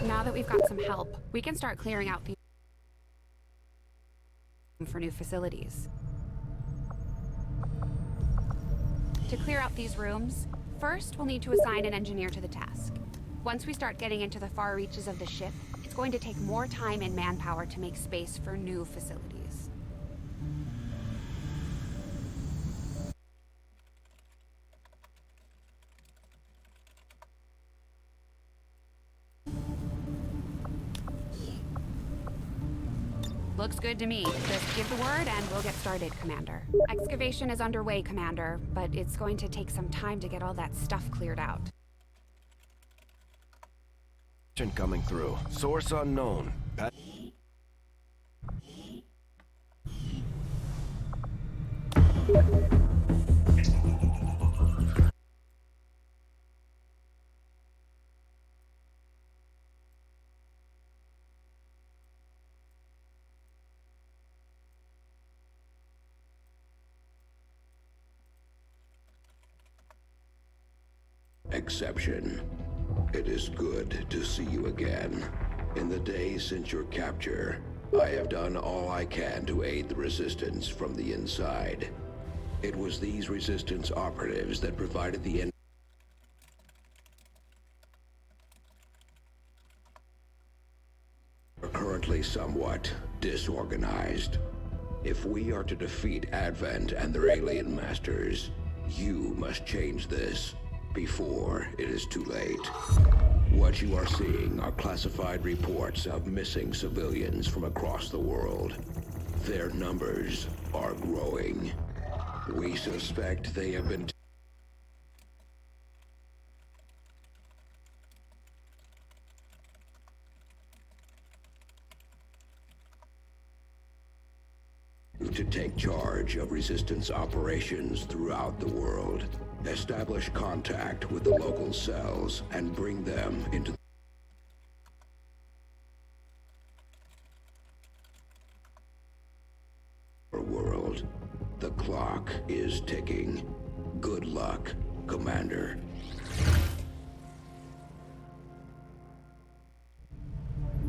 Now that we've got some help, we can start clearing out the for new facilities. To clear out these rooms, first we'll need to assign an engineer to the task. Once we start getting into the far reaches of the ship, it's going to take more time and manpower to make space for new facilities. Looks good to me. Just give the word and we'll get started, Commander. Excavation is underway, Commander, but it's going to take some time to get all that stuff cleared out. Coming through. Source unknown. Exception. It is good to see you again. In the days since your capture, I have done all I can to aid the Resistance from the inside. It was these Resistance operatives that provided the are currently somewhat disorganized. If we are to defeat Advent and their alien masters, you must change this before it is too late. What you are seeing are classified reports of missing civilians from across the world. Their numbers are growing. We suspect they have been to take charge of Resistance operations throughout the world, establish contact with the local cells, and bring them into the world. The clock is ticking. Good luck, Commander.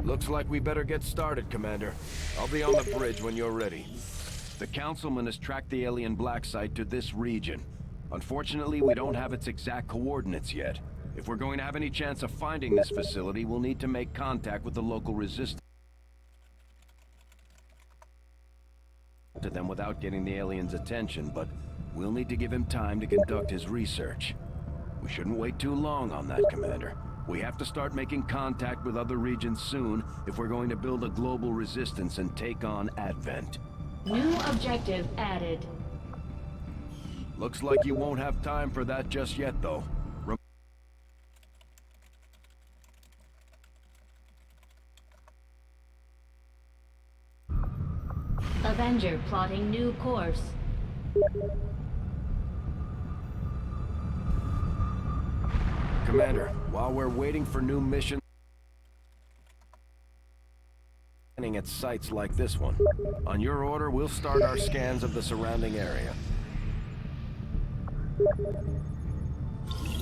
Looks like we better get started, Commander. I'll be on the bridge when you're ready. The Councilman has tracked the alien black site to this region. Unfortunately, we don't have its exact coordinates yet. If we're going to have any chance of finding this facility, we'll need to make contact with the local Resistance. to them without getting the alien's attention, but we'll need to give him time to conduct his research. We shouldn't wait too long on that, Commander. We have to start making contact with other regions soon if we're going to build a global resistance and take on Advent. New objective added. Looks like you won't have time for that just yet, though. Avenger plotting new course. Commander, while we're waiting for new missions at sites like this one, on your order, we'll start our scans of the surrounding area.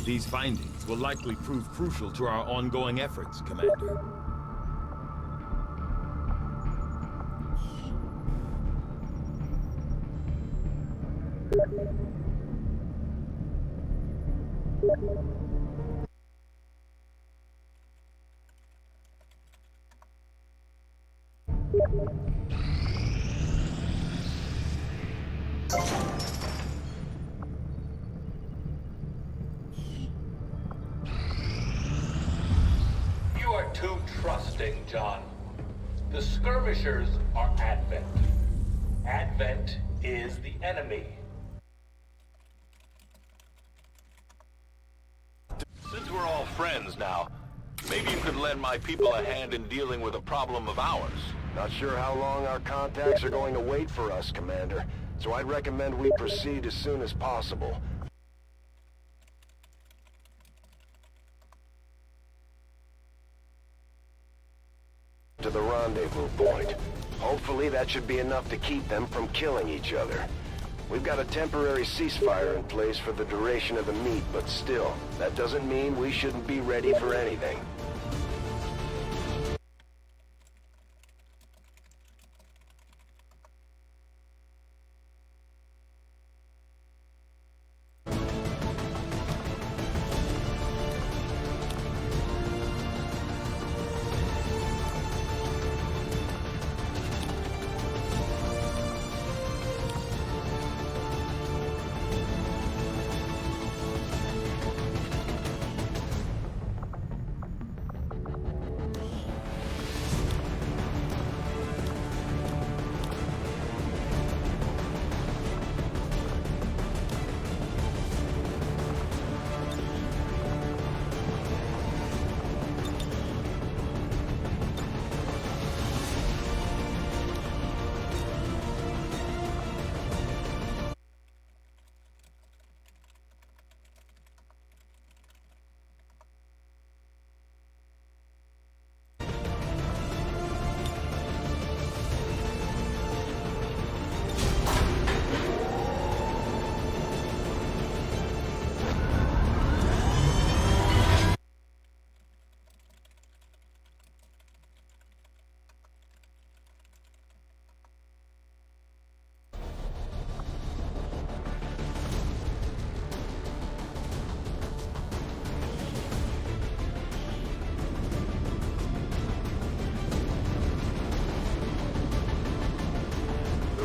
These findings will likely prove crucial to our ongoing efforts, Commander. You are too trusting, John. The skirmishers are Advent. Advent is the enemy. Since we're all friends now, maybe you could lend my people a hand in dealing with a problem of ours. Not sure how long our contacts are going to wait for us, Commander. So I'd recommend we proceed as soon as possible. To the rendezvous point. Hopefully that should be enough to keep them from killing each other. We've got a temporary ceasefire in place for the duration of the meet, but still, that doesn't mean we shouldn't be ready for anything.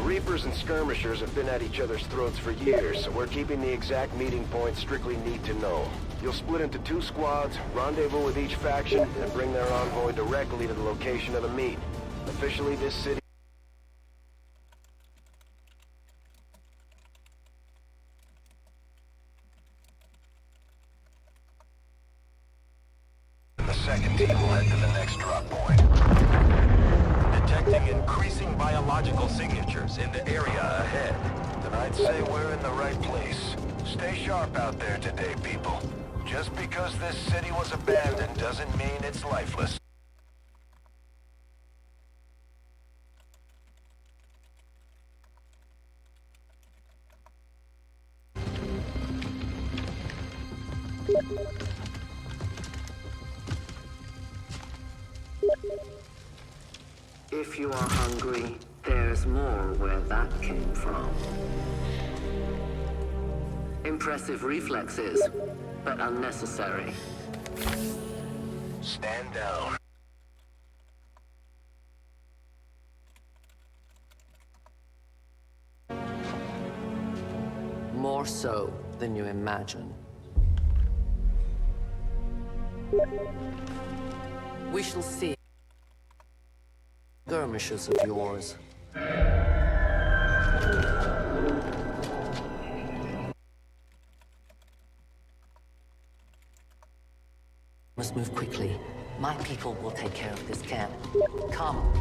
Reapers and skirmishers have been at each other's throats for years, so we're keeping the exact meeting point strictly need to know. You'll split into 2 squads, rendezvous with each faction, and bring their envoy directly to the location of the meet. Officially, this city... The second team will head to the next drop point. Detecting increasing biological signatures in the area ahead. Then I'd say we're in the right place. Stay sharp out there today, people. Just because this city was abandoned doesn't mean it's lifeless. If you are hungry, there's more where that came from. Impressive reflexes, but unnecessary. Stand down. More so than you imagine. We shall see. Skirmishes of yours. Must move quickly. My people will take care of this camp. Come.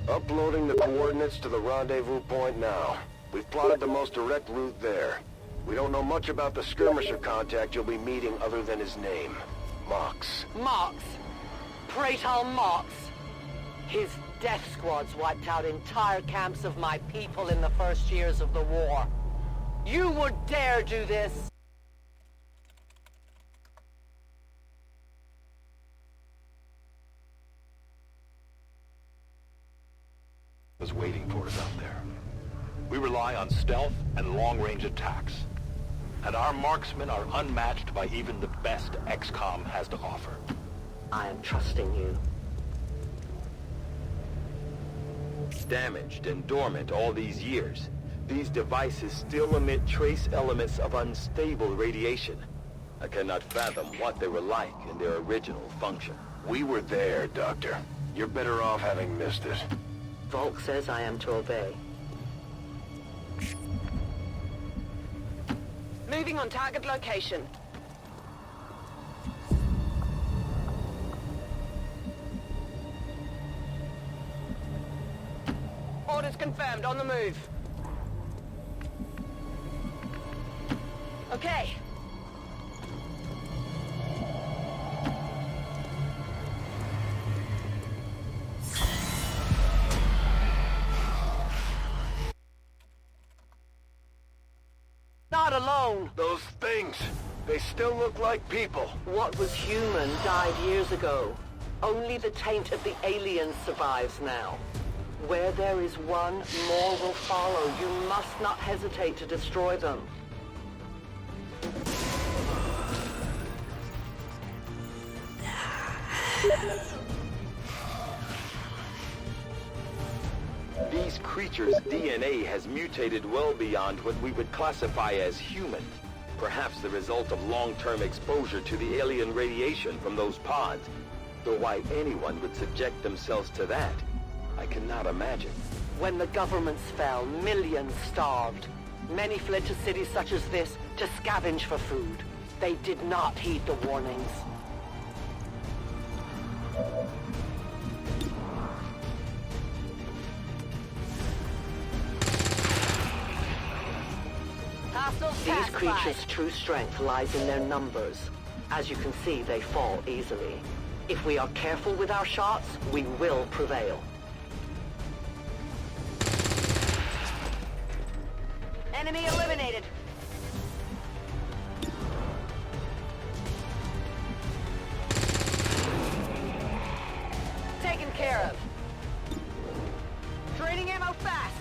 Uploading the coordinates to the rendezvous point now. We've plotted the most direct route there. We don't know much about the skirmisher contact you'll be meeting other than his name. Mox. Mox? Praetor Mox? His death squads wiped out entire camps of my people in the first years of the war. You would dare do this? Was waiting for us out there. We rely on stealth and long-range attacks. And our marksmen are unmatched by even the best XCOM has to offer. I am trusting you. Damaged and dormant all these years, these devices still emit trace elements of unstable radiation. I cannot fathom what they were like in their original function. We were there, Doctor. You're better off having missed it. Volk says I am to obey. Moving on target location. Orders confirmed, on the move. Okay. Not alone. Those things, they still look like people. What was human died years ago. Only the taint of the aliens survives now. Where there is one, more will follow. You must not hesitate to destroy them. These creatures' DNA has mutated well beyond what we would classify as human. Perhaps the result of long-term exposure to the alien radiation from those pods. Though why anyone would subject themselves to that, I cannot imagine. When the governments fell, millions starved. Many fled to cities such as this to scavenge for food. They did not heed the warnings. These creatures' true strength lies in their numbers. As you can see, they fall easily. If we are careful with our shots, we will prevail. Enemy eliminated. Taken care of. Draining ammo fast.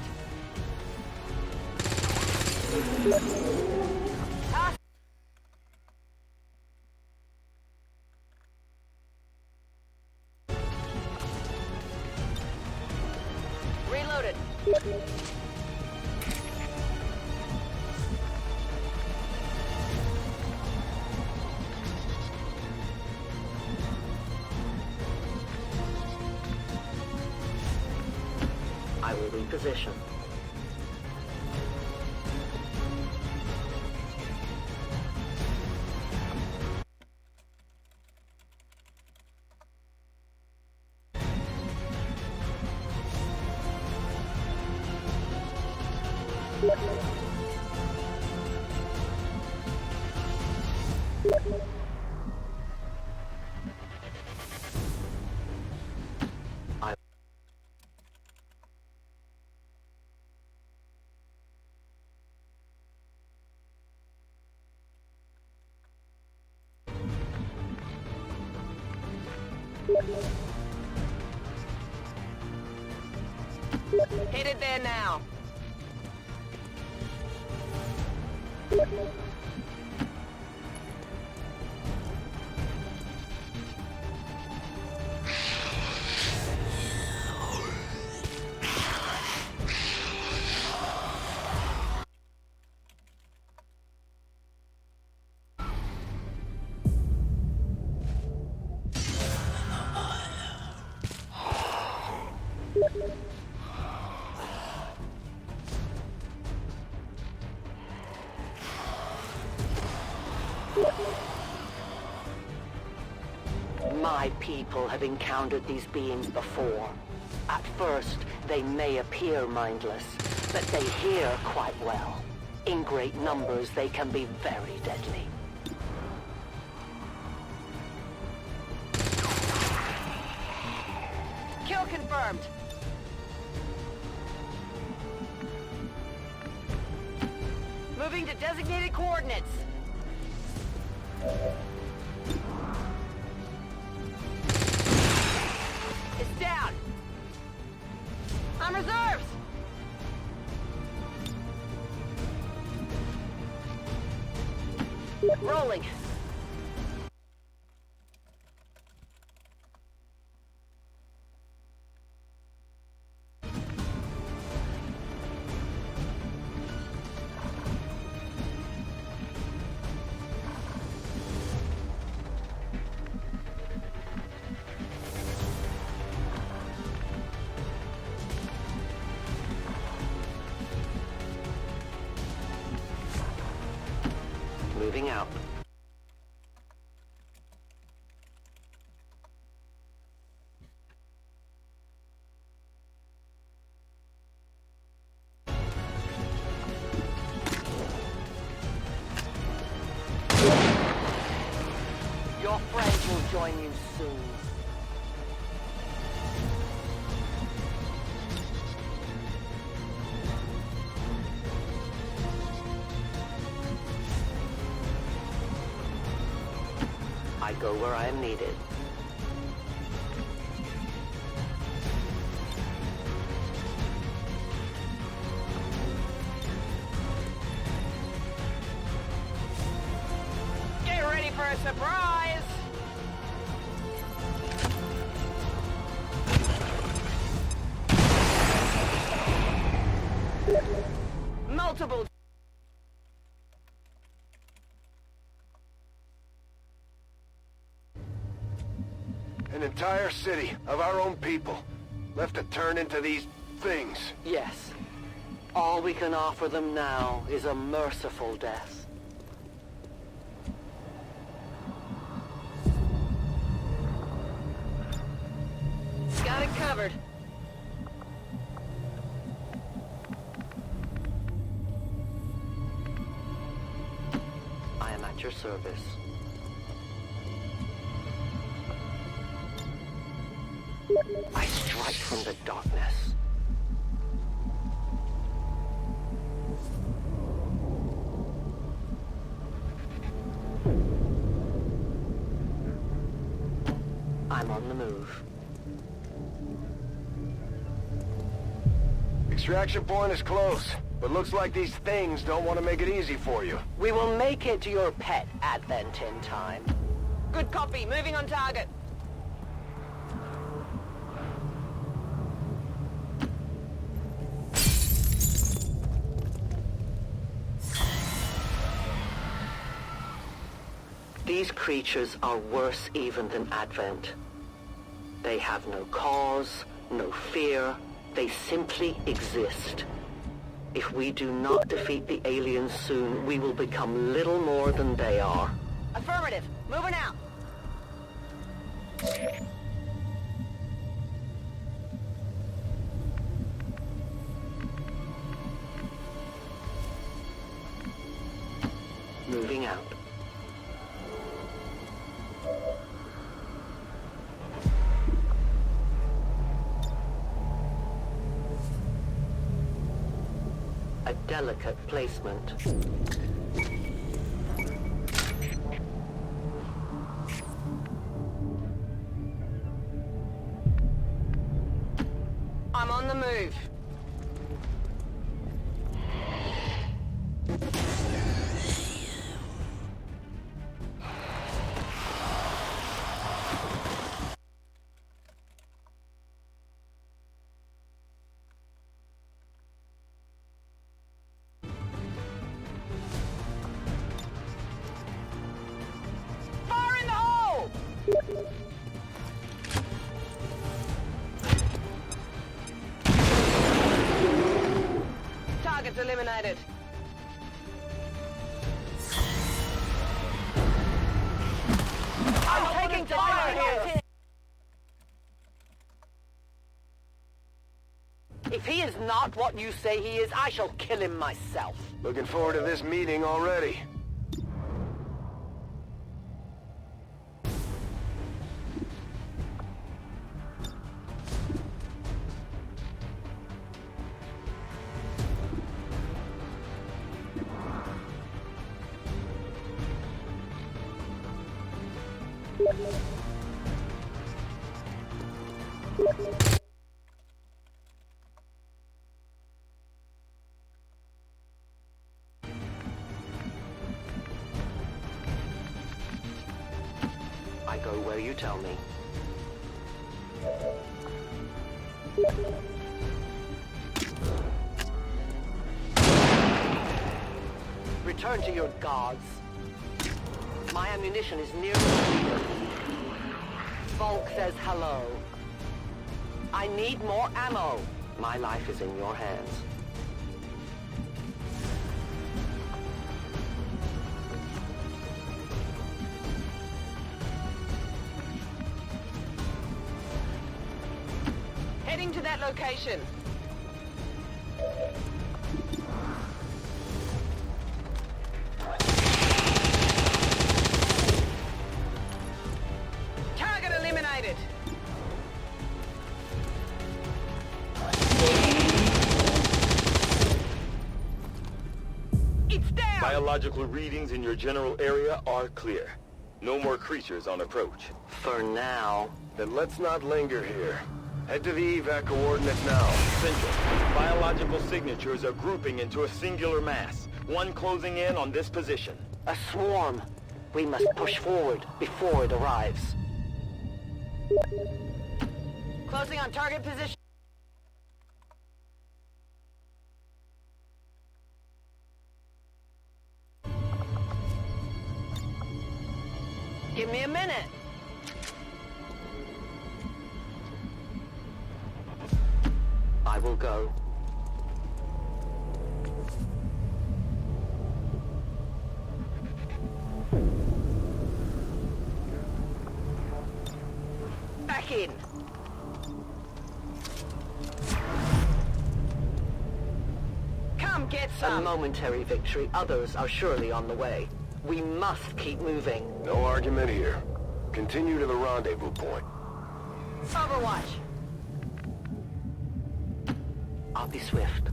Reloaded. I will reposition. Headed there now. My people have encountered these beings before. At first, they may appear mindless, but they hear quite well. In great numbers, they can be very deadly. Kill confirmed. Moving to designated coordinates. It's down. On reserves. Rolling. Moving out. Your friends will join you soon. I go where I am needed. Get ready for a surprise! Multiple. An entire city of our own people left to turn into these things. Yes. All we can offer them now is a merciful death. Got it covered. I am at your service. I strike from the darkness. I'm on the move. Extraction point is close, but looks like these things don't want to make it easy for you. We will make it to your pet advent in time. Good copy. Moving on target. These creatures are worse even than Advent. They have no cause, no fear. They simply exist. If we do not defeat the aliens soon, we will become little more than they are. Affirmative. Moving out. Moving out. A delicate placement. I'm on the move. eliminated. I'm taking fire here. If he is not what you say he is, I shall kill him myself. Looking forward to this meeting already. I go where you tell me. Return to your gods. My ammunition is nearly depleted. Volk says hello. I need more ammo. My life is in your hands. Heading to that location. Target eliminated. It's down. Biological readings in your general area are clear. No more creatures on approach. For now. Then let's not linger here. Head to the evac coordinates now. Central. Biological signatures are grouping into a singular mass. One closing in on this position. A swarm. We must push forward before it arrives. Closing on target position. Give me a minute. I will go. Back in. Come get some. A momentary victory. Others are surely on the way. We must keep moving. No argument here. Continue to the rendezvous point. Overwatch. I'll be swift.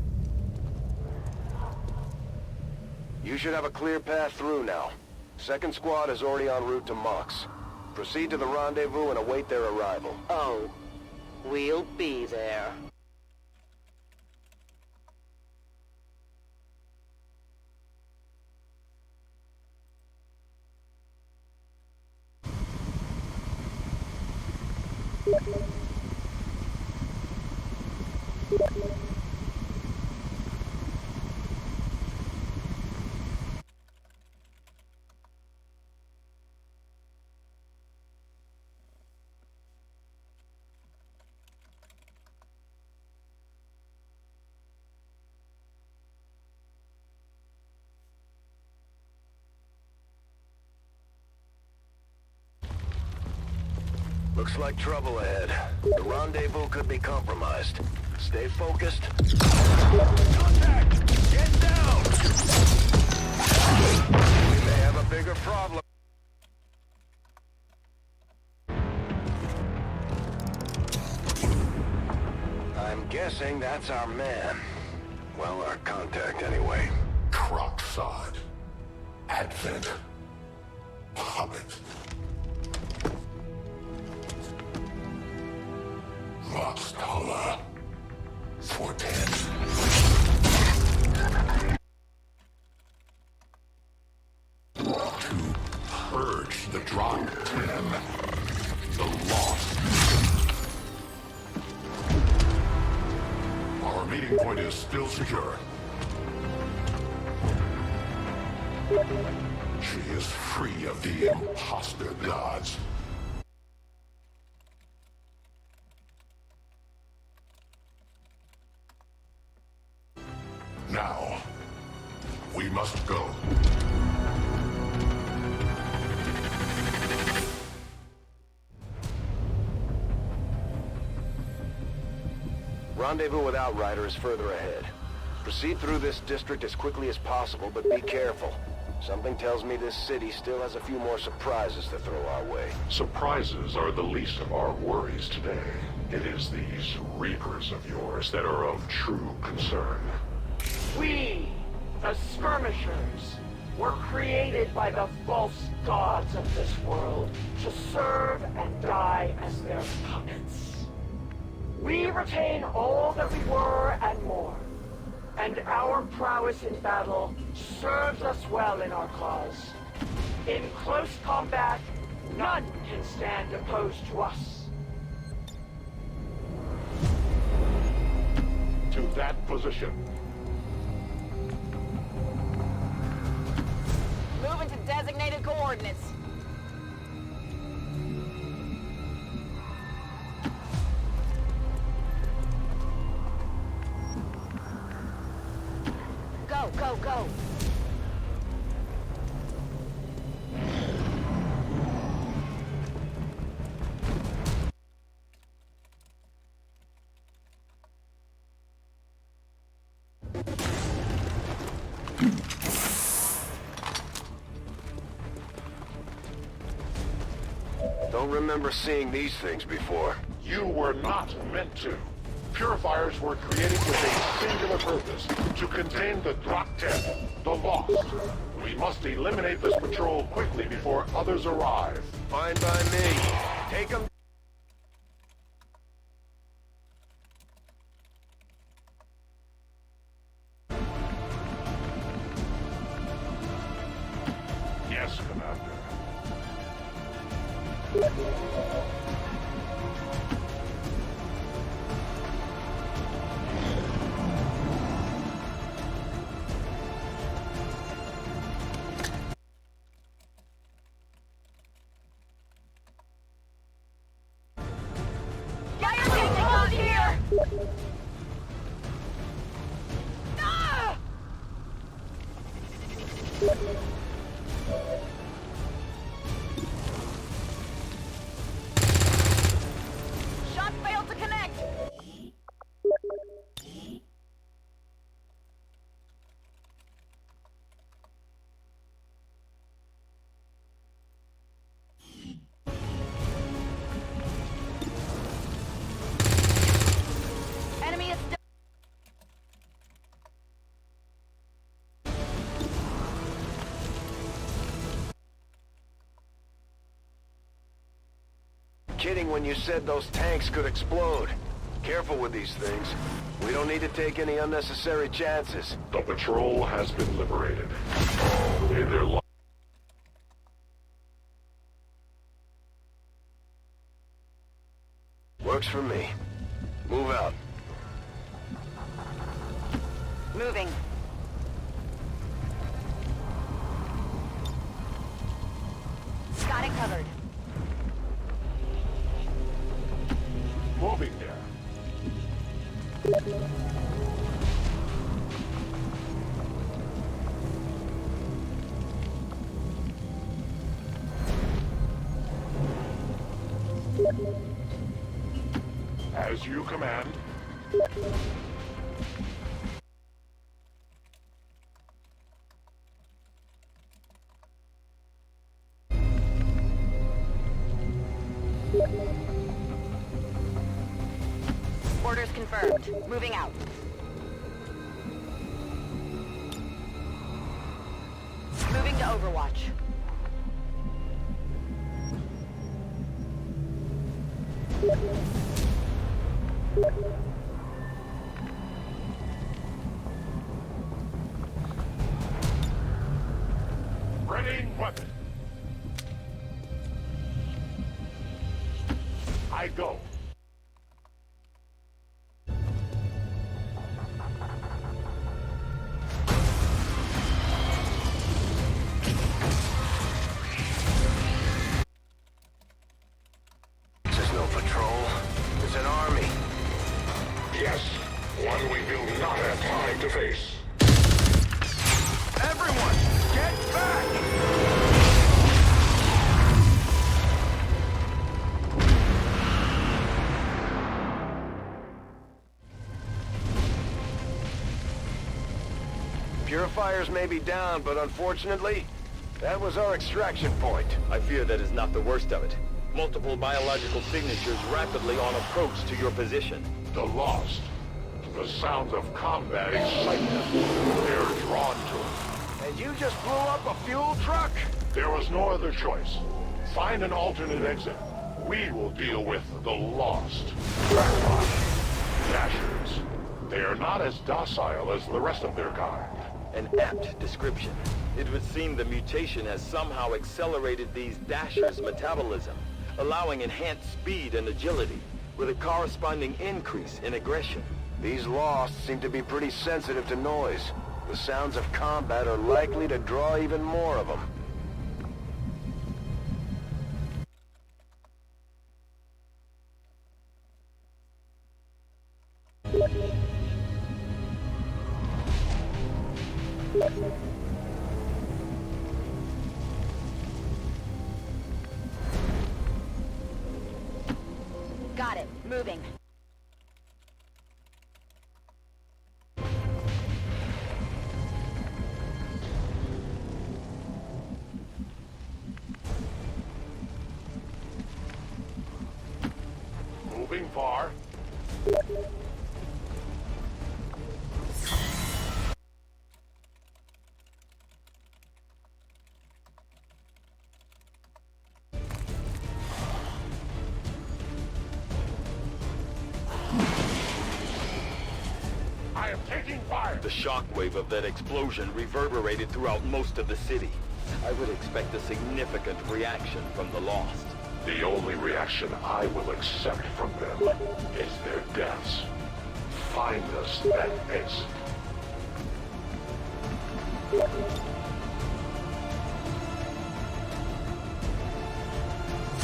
You should have a clear path through now. Second squad is already en route to Mox. Proceed to the rendezvous and await their arrival. Oh, we'll be there. Looks like trouble ahead. The rendezvous could be compromised. Stay focused. Contact! Get down! We may have a bigger problem. I'm guessing that's our man. Well, our contact anyway. Crocksod. Advent. Hobbit. Voxtola. 410. To purge the Drop 10. The Lost. Our meeting point is still secure. She is free of the imposter gods. now. We must go. Rendezvous with Outrider is further ahead. Proceed through this district as quickly as possible, but be careful. Something tells me this city still has a few more surprises to throw our way. Surprises are the least of our worries today. It is these Reapers of yours that are of true concern. We, the Skirmishers, were created by the false gods of this world to serve and die as their puppets. We retain all that we were and more, and our prowess in battle serves us well in our cause. In close combat, none can stand opposed to us. To that position. Moving to designated coordinates. Go, go, go. Don't remember seeing these things before. You were not meant to. Purifiers were created with a singular purpose, to contain the Drakten, the Lost. We must eliminate this patrol quickly before others arrive. Fine by me. Take them. Yes, Commander. Shot failed to connect. Enemy is still. Kidding when you said those tanks could explode. Careful with these things. We don't need to take any unnecessary chances. The patrol has been liberated. In their Works for me. Move out. Moving. Got it covered. moving there. As you command. Orders confirmed. Moving out. Moving to Overwatch. Ready, weapon. I go. This is no patrol. It's an army. Yes, one we do not have time to face. Everyone, get back! Purifiers may be down, but unfortunately, that was our extraction point. I fear that is not the worst of it. Multiple biological signatures rapidly on approach to your position. The Lost. The sounds of combat excite them. They're drawn to it. And you just blew up a fuel truck? There was no other choice. Find an alternate exit. We will deal with the Lost. Crackpot. Dashers. They are not as docile as the rest of their kind. An apt description. It would seem the mutation has somehow accelerated these Dashers' metabolism, allowing enhanced speed and agility, with a corresponding increase in aggression. These Lost seem to be pretty sensitive to noise. The sounds of combat are likely to draw even more of them. Got it. Moving. Moving far. I am taking fire. The shockwave of that explosion reverberated throughout most of the city. I would expect a significant reaction from the Lost. The only reaction I will accept from them is their deaths. Find us that exit.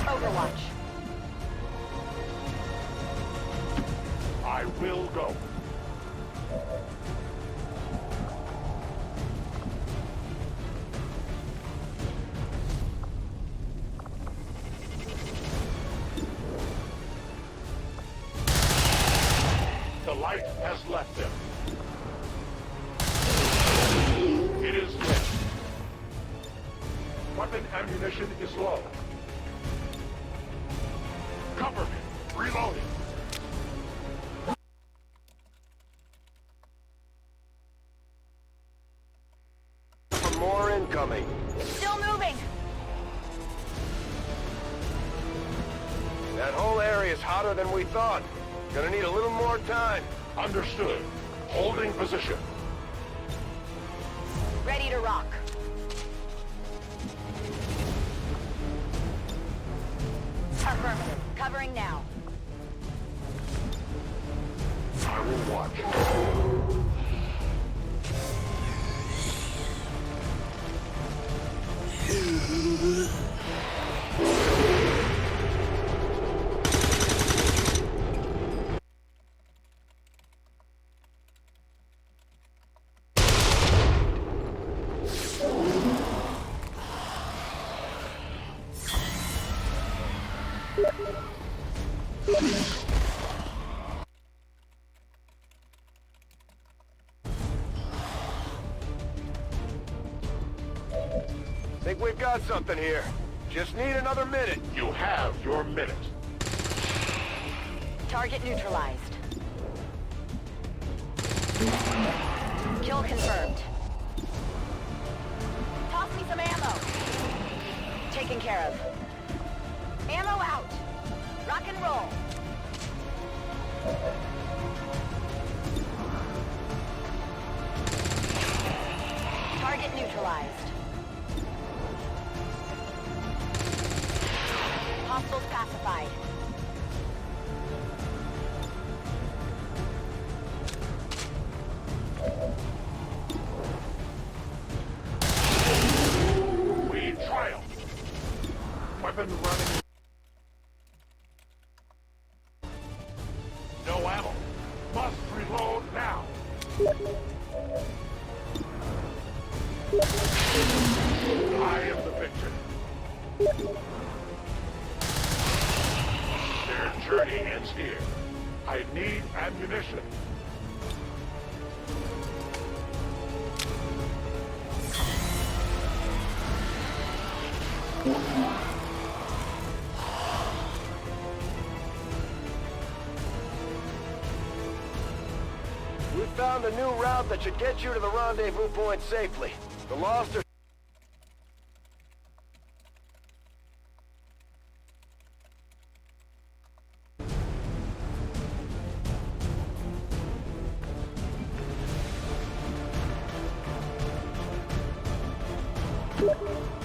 Overwatch. I will go. The light has left them. It is lit. Weapon ammunition is low. Cover me. Reloading. More incoming. Still moving. That whole area is hotter than we thought. Gonna need a little more time. Understood. Holding position. Ready to rock. Affirmative. Covering now. I will watch. Think we've got something here. Just need another minute. You have your minute. Target neutralized. Kill confirmed. Toss me some ammo. Taken care of. Ammo out. Rock and roll. Target neutralized. Hostiles pacified. We triumph. Weapon running. No ammo. Must reload now. I am the victor. Their journey ends here. I need ammunition. We found a new route that should get you to the rendezvous point safely. The Lost are...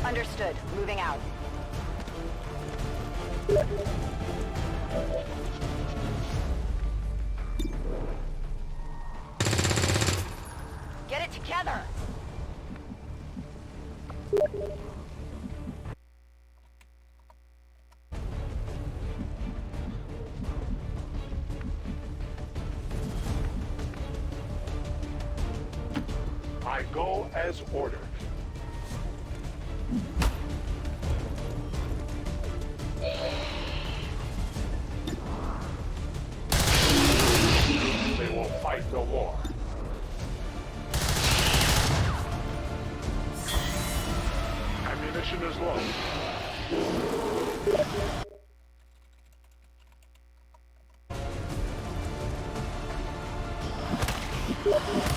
Understood. Moving out. Get it together! I go as ordered. They will fight no more. Ammunition is low.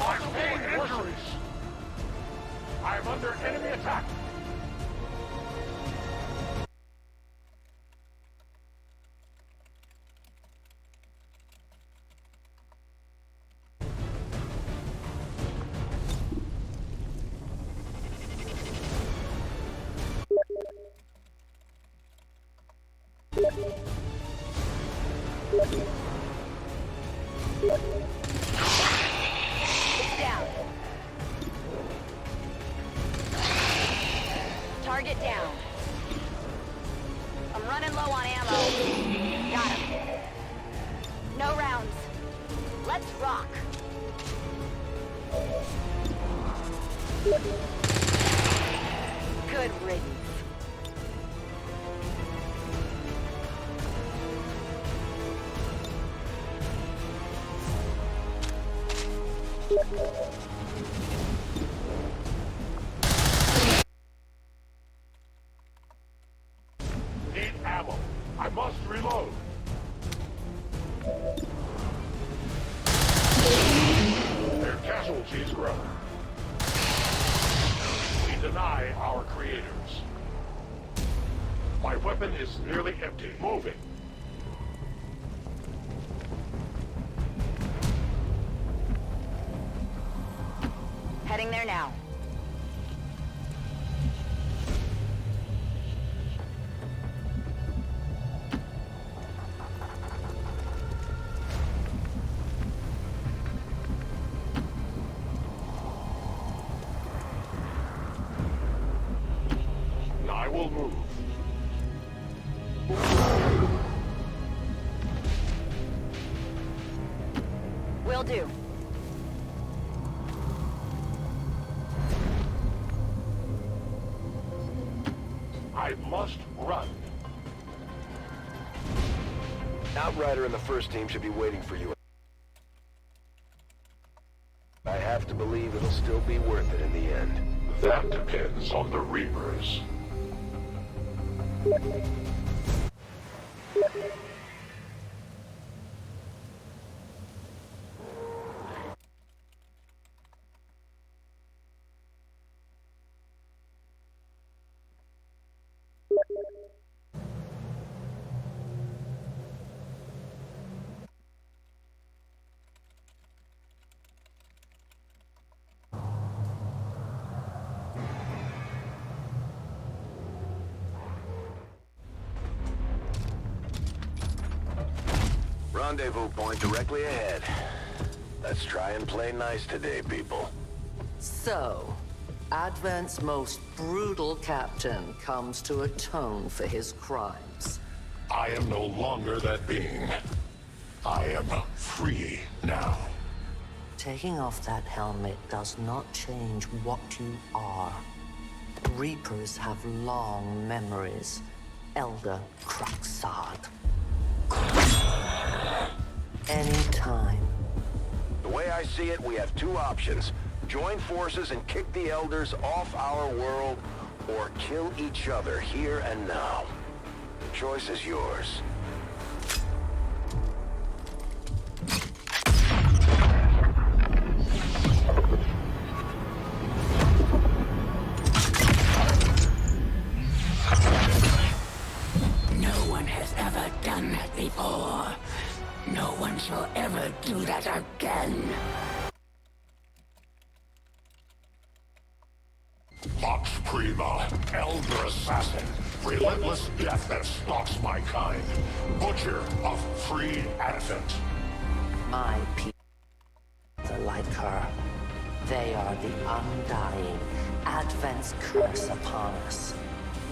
I'm taking injuries. I'm under enemy attack. It's down. Target down. I'm running low on ammo. Got him. No rounds. Let's rock. Good riddance. Need ammo. I must reload. Their casualties grow. We deny our creators. My weapon is nearly empty. Moving. Heading there now. I will move. Will do. I must run. Outrider and the first team should be waiting for you. I have to believe it'll still be worth it in the end. That depends on the Reapers. Rendezvous point directly ahead. Let's try and play nice today, people. So, Advent's most brutal captain comes to atone for his crimes. I am no longer that being. I am free now. Taking off that helmet does not change what you are. Reapers have long memories. Elder Cruxard. Anytime. The way I see it, we have two options. Join forces and kick the Elders off our world, or kill each other here and now. The choice is yours. No one has ever done that before. No one shall ever do that again. Vox Prima, Elder Assassin, relentless death that stalks my kind. Butcher of free Advent. My people are like her. They are the undying. Advent's curse upon us.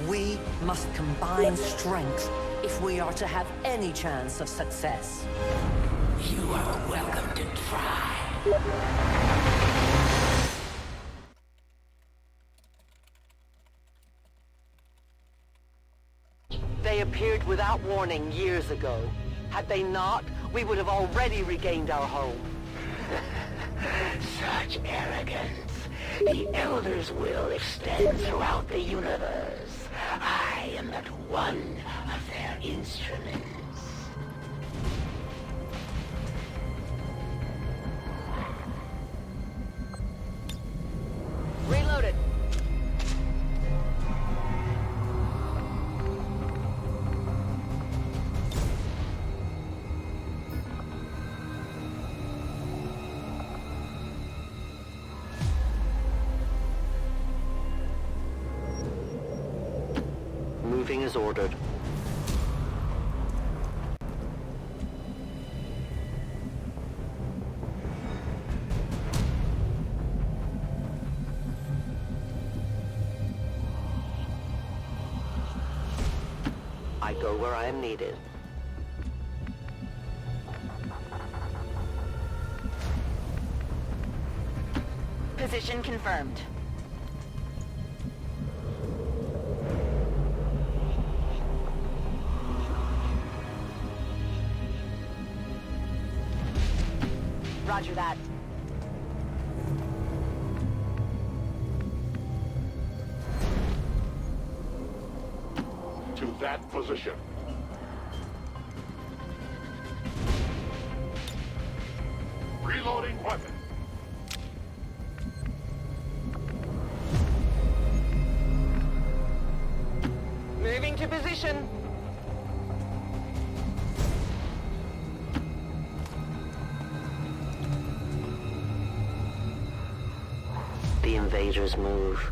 We must combine strength if we are to have any chance of success. You are welcome to try. They appeared without warning years ago. Had they not, we would have already regained our home. Such arrogance. The Elder's will extends throughout the universe. I am but one of their instruments. Reloaded. Moving as ordered. I go where I am needed. Position confirmed. Roger that. To that position. Reloading weapon. Moving to position. The invaders move.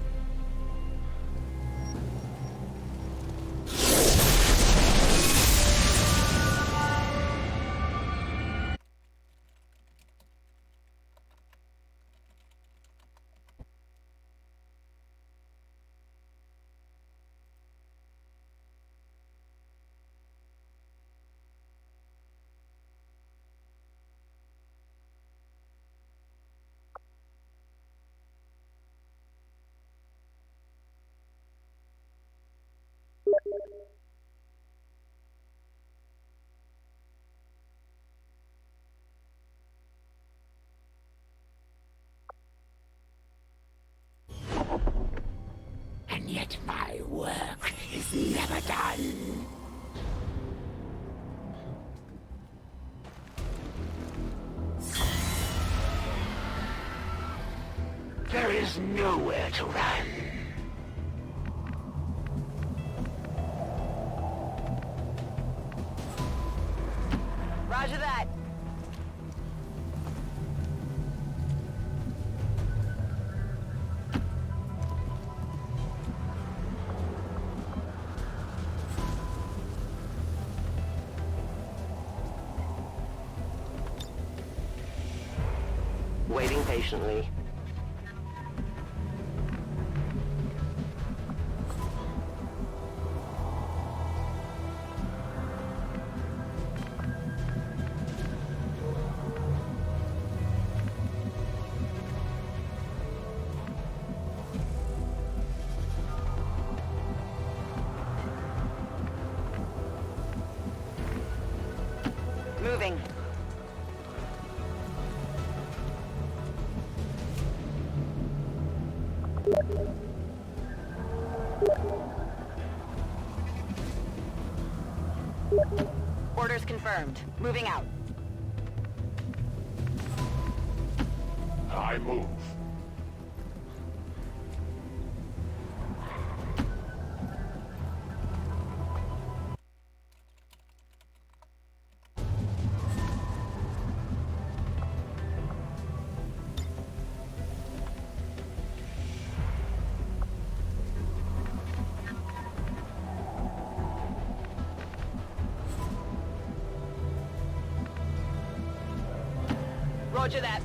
And yet my work is never done. There is nowhere to run. Roger that. Waiting patiently. moving. Orders confirmed. Moving out. I move. Roger that.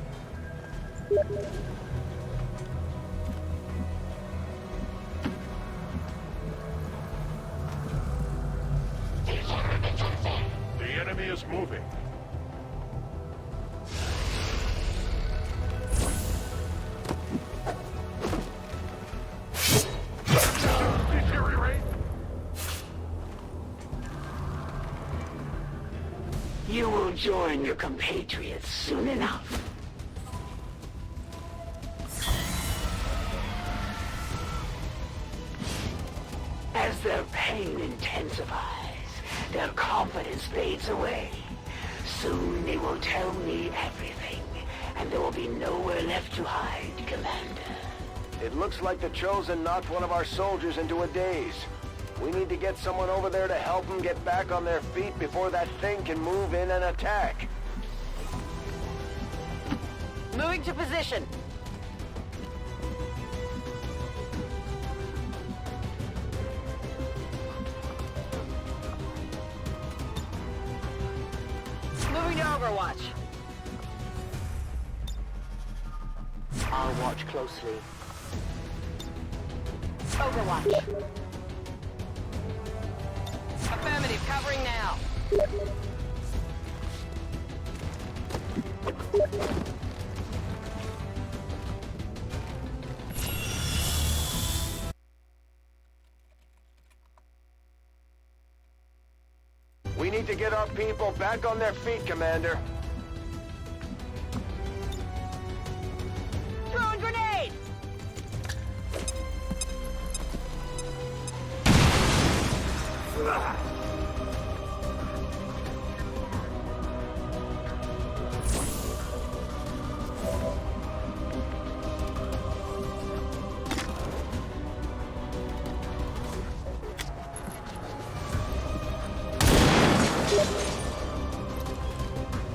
The enemy is moving. Deteriorate. You will join your compatriots soon enough. As their pain intensifies, their confidence fades away. Soon they will tell me everything, and there will be nowhere left to hide, Commander. It looks like the Chosen knocked one of our soldiers into a daze. We need to get someone over there to help them get back on their feet before that thing can move in and attack. Moving to position. Moving to Overwatch. I'll watch closely. Overwatch. Affirmative, covering now. We need to get our people back on their feet, Commander. Throwing grenade!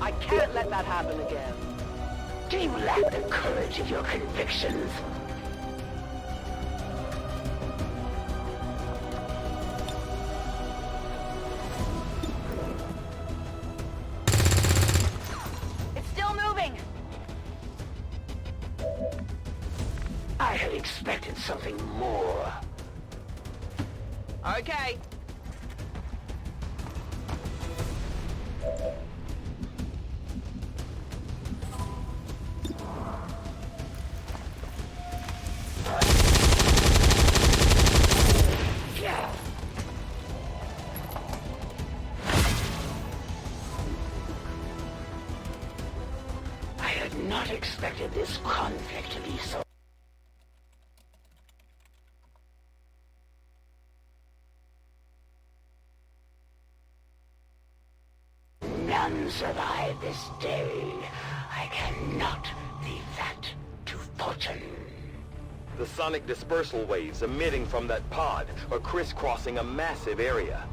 I can't let that happen again. Do you lack the courage of your convictions? It's still moving! I had expected something more. Okay. I had not expected this conflict to be so... None survive this day. I cannot leave that to fortune. The sonic dispersal waves emitting from that pod are crisscrossing a massive area.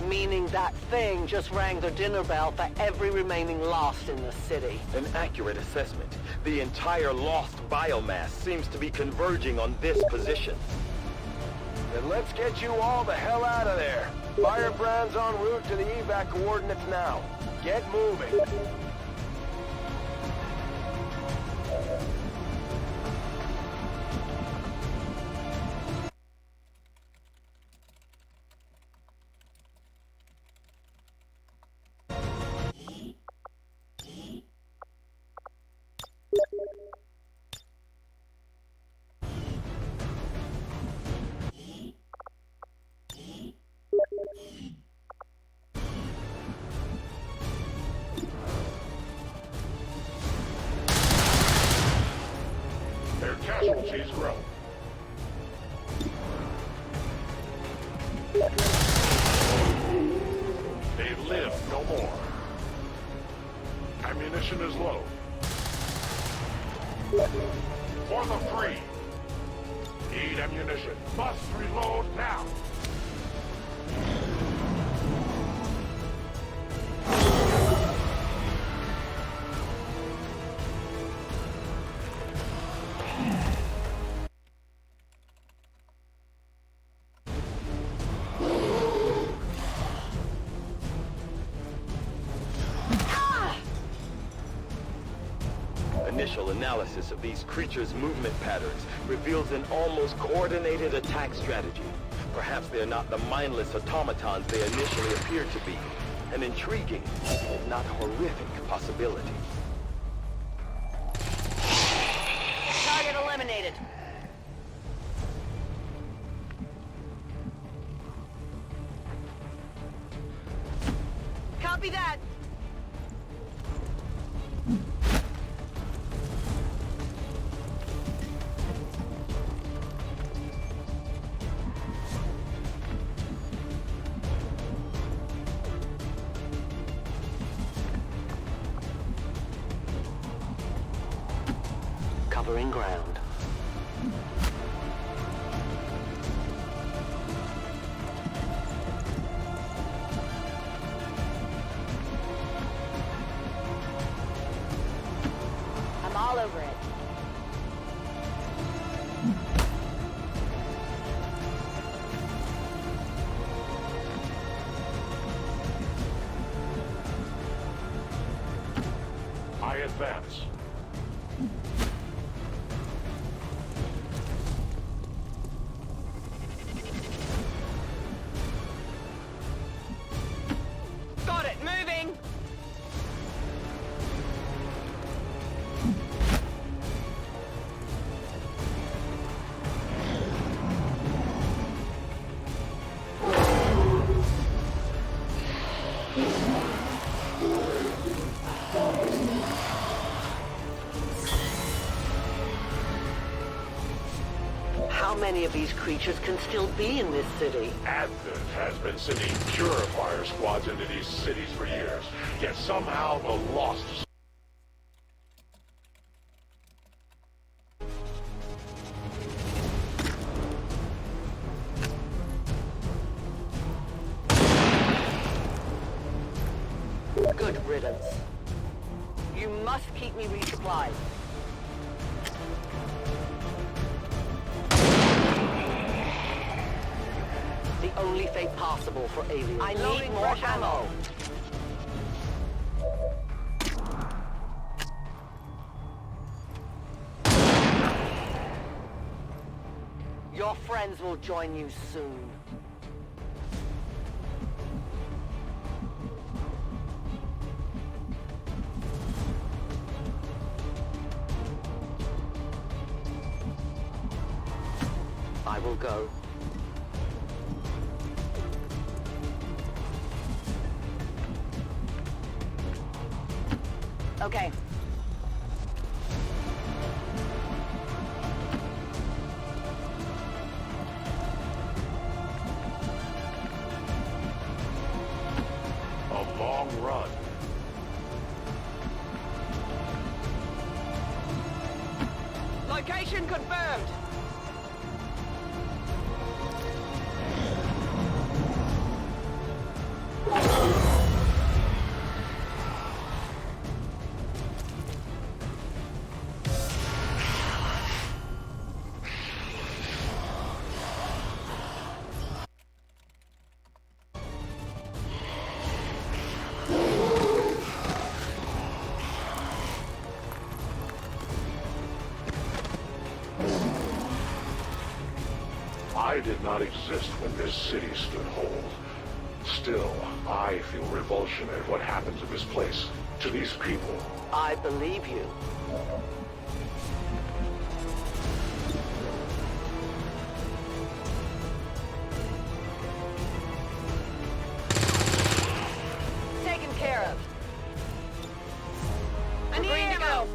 Meaning that thing just rang the dinner bell for every remaining Lost in the city. An accurate assessment. The entire Lost biomass seems to be converging on this position. Then let's get you all the hell out of there. Firebrand's en route to the evac coordinates now. Get moving. casualties grow. They live no more. Ammunition is low. For the free. Need ammunition. Must reload now. Initial analysis of these creatures' movement patterns reveals an almost coordinated attack strategy. Perhaps they're not the mindless automatons they initially appeared to be. An intriguing, if not horrific, possibility. Target eliminated. Copy that. Covering ground. I'm all over it. I advance. Got it, moving! How many of these creatures can still be in this city? Advent has been sending purifier squads into these cities for years, yet somehow the Lost... Good riddance. You must keep me resupplied. The only fate possible for aliens. I need more ammo. Your friends will join you soon. I will go. Okay. A long run. Location confirmed. I did not exist when this city stood whole. Still, I feel revulsion at what happened to this place, to these people. I believe you. Taken care of. I need to go.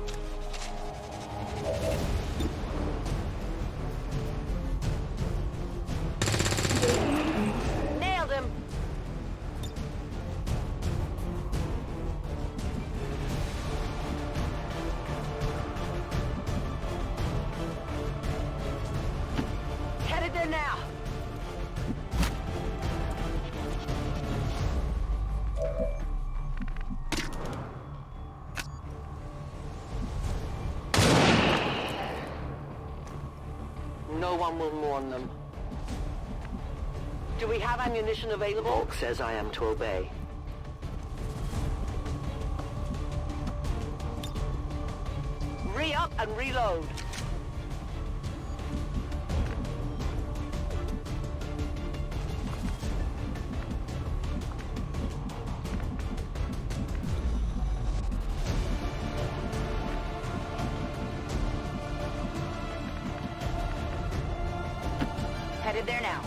there now! No one will mourn them. Do we have ammunition available? Volk says I am to obey. Re-up and reload. Headed there now.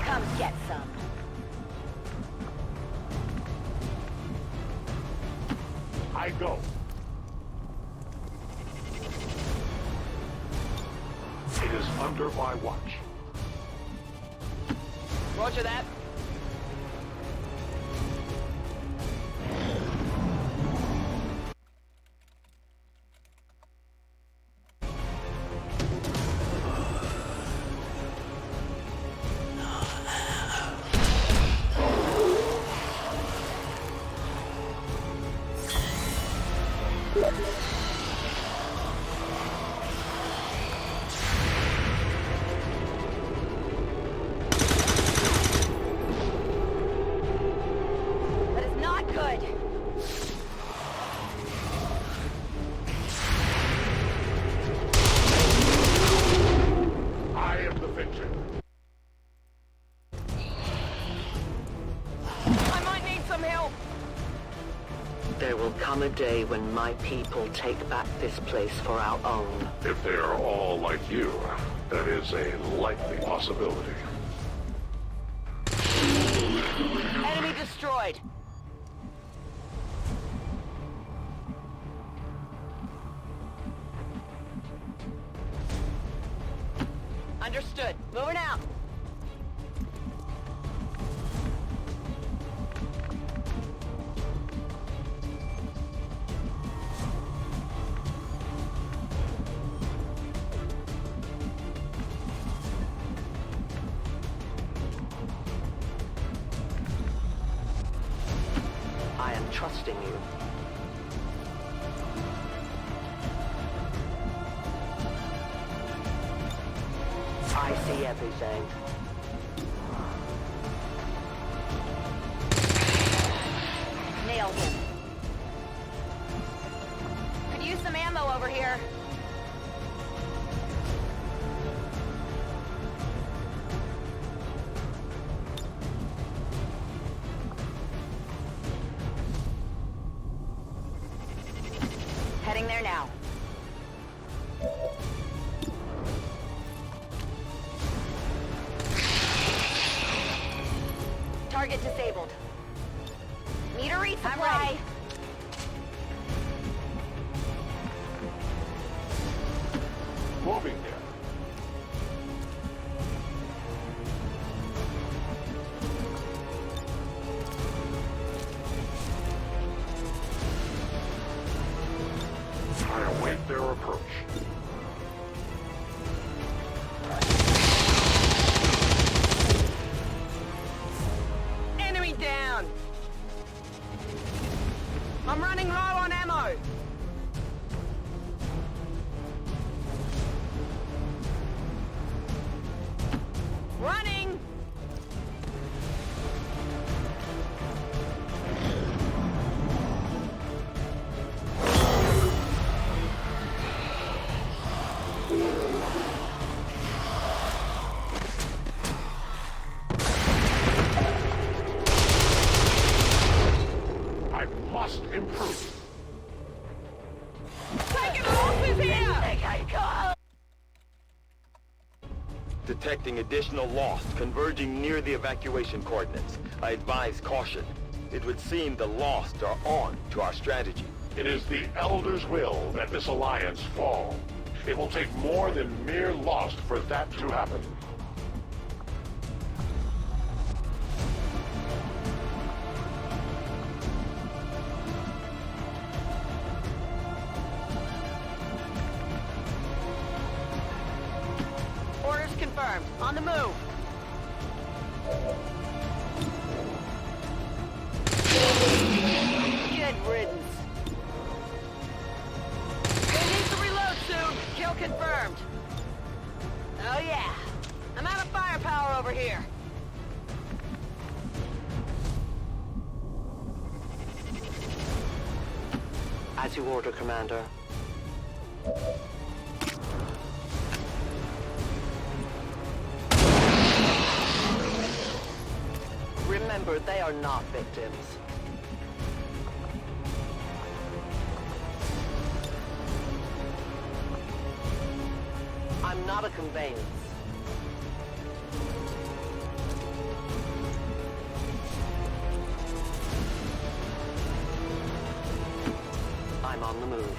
Come get some. I go. It is under my watch. Roger that. That is not good. I am the victor. I might need some help. There will come a day when my people take back this place for our own. If they are all like you, that is a likely possibility. Enemy destroyed. Understood. Moving out. I am trusting you. I see everything. Nailed him. Could use some ammo over here. Heading there now. Target disabled. Need a resupply. I'm ready. Moving there. I await their approach. Enemy down! I'm running low on ammo! Running! I must improve. Taking off is here! Detecting additional loss converging near the evacuation coordinates. I advise caution. It would seem the Lost are on to our strategy. It is the Elder's will that this alliance fall. It will take more than mere loss for that to happen. Orders confirmed. On the move. Good riddance. They need to reload soon. Kill confirmed. Oh yeah. I'm out of firepower over here. As you order, Commander. Remember, they are not victims. I'm not a conveyance. I'm on the move.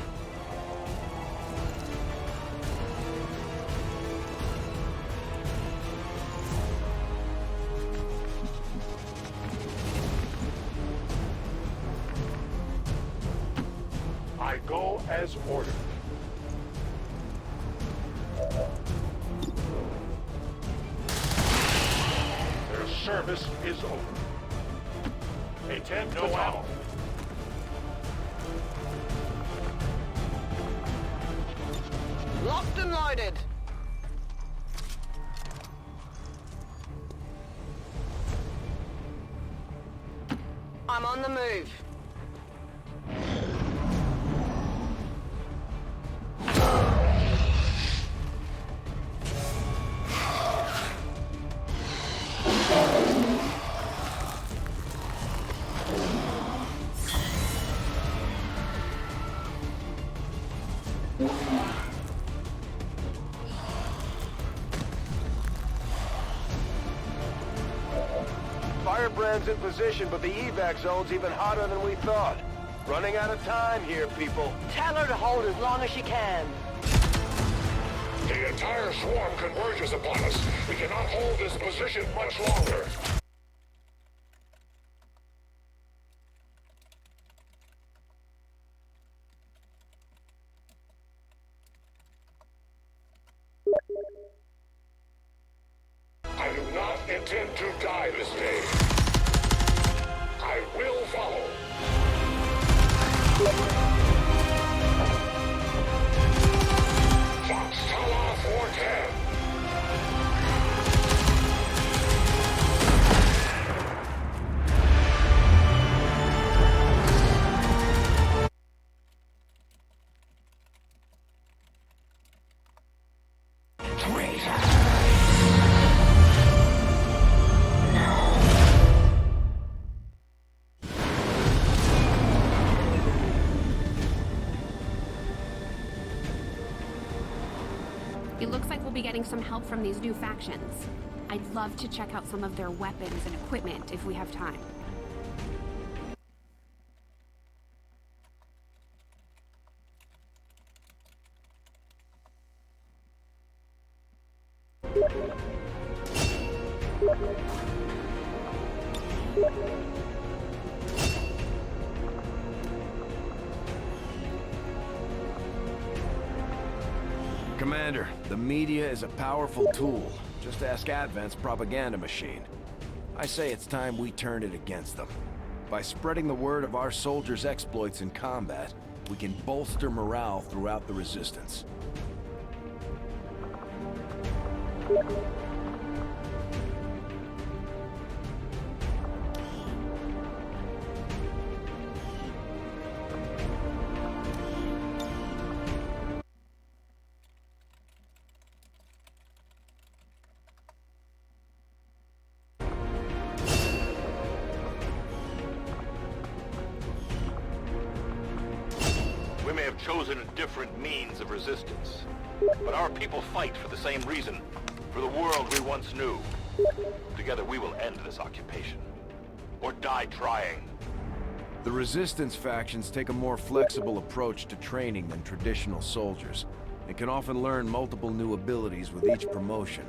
I go as ordered. Their service is over. Attend to battle. Locked and loaded. I'm on the move. Firebrand's in position, but the evac zone's even hotter than we thought. Running out of time here, people. Tell her to hold as long as she can. The entire swarm converges upon us. We cannot hold this position much longer. I do not intend to die this day. I will follow. Fox Tower 410. It looks like we'll be getting some help from these new factions. I'd love to check out some of their weapons and equipment if we have time. Commander, the media is a powerful tool. Just ask Advent's propaganda machine. I say it's time we turn it against them. By spreading the word of our soldiers' exploits in combat, we can bolster morale throughout the Resistance. We may have chosen a different means of resistance, but our people fight for the same reason, for the world we once knew. Together we will end this occupation, or die trying. The Resistance factions take a more flexible approach to training than traditional soldiers. and can often learn multiple new abilities with each promotion.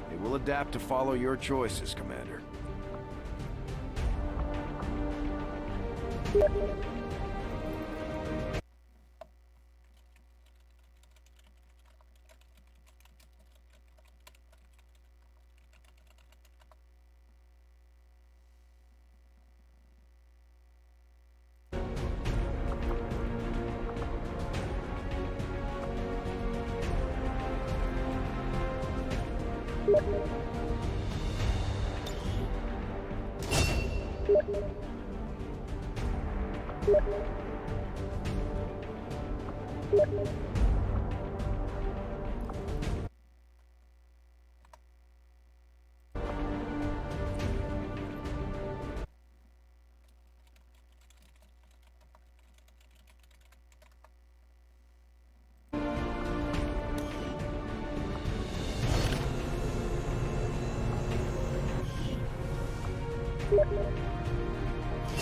They will adapt to follow your choices, Commander.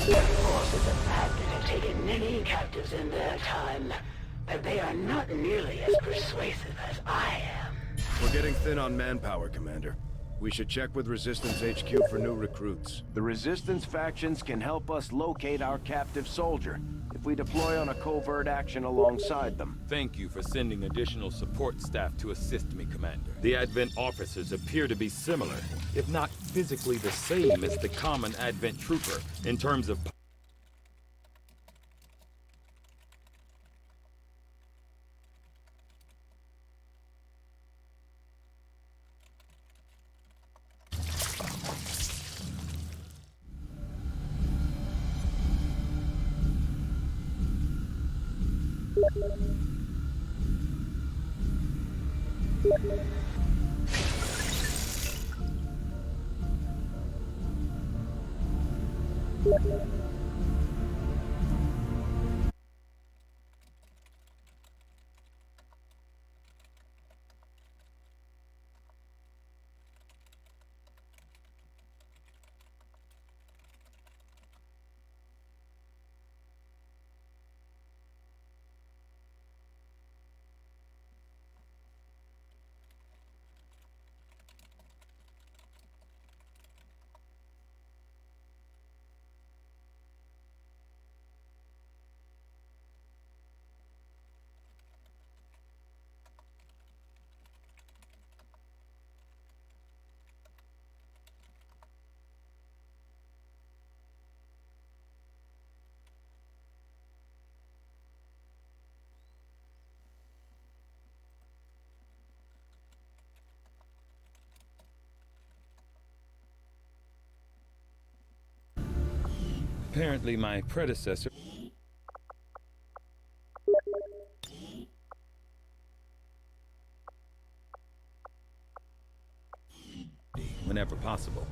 The forces of Advent have taken many captives in their time, but they are not nearly as persuasive as I am. We're getting thin on manpower, Commander. We should check with Resistance HQ for new recruits. The Resistance factions can help us locate our captive soldier if we deploy on a covert action alongside them. Thank you for sending additional support staff to assist me, Commander. The Advent officers appear to be similar, if not physically the same as the common Advent trooper, in terms of apparently my predecessor. Whenever possible.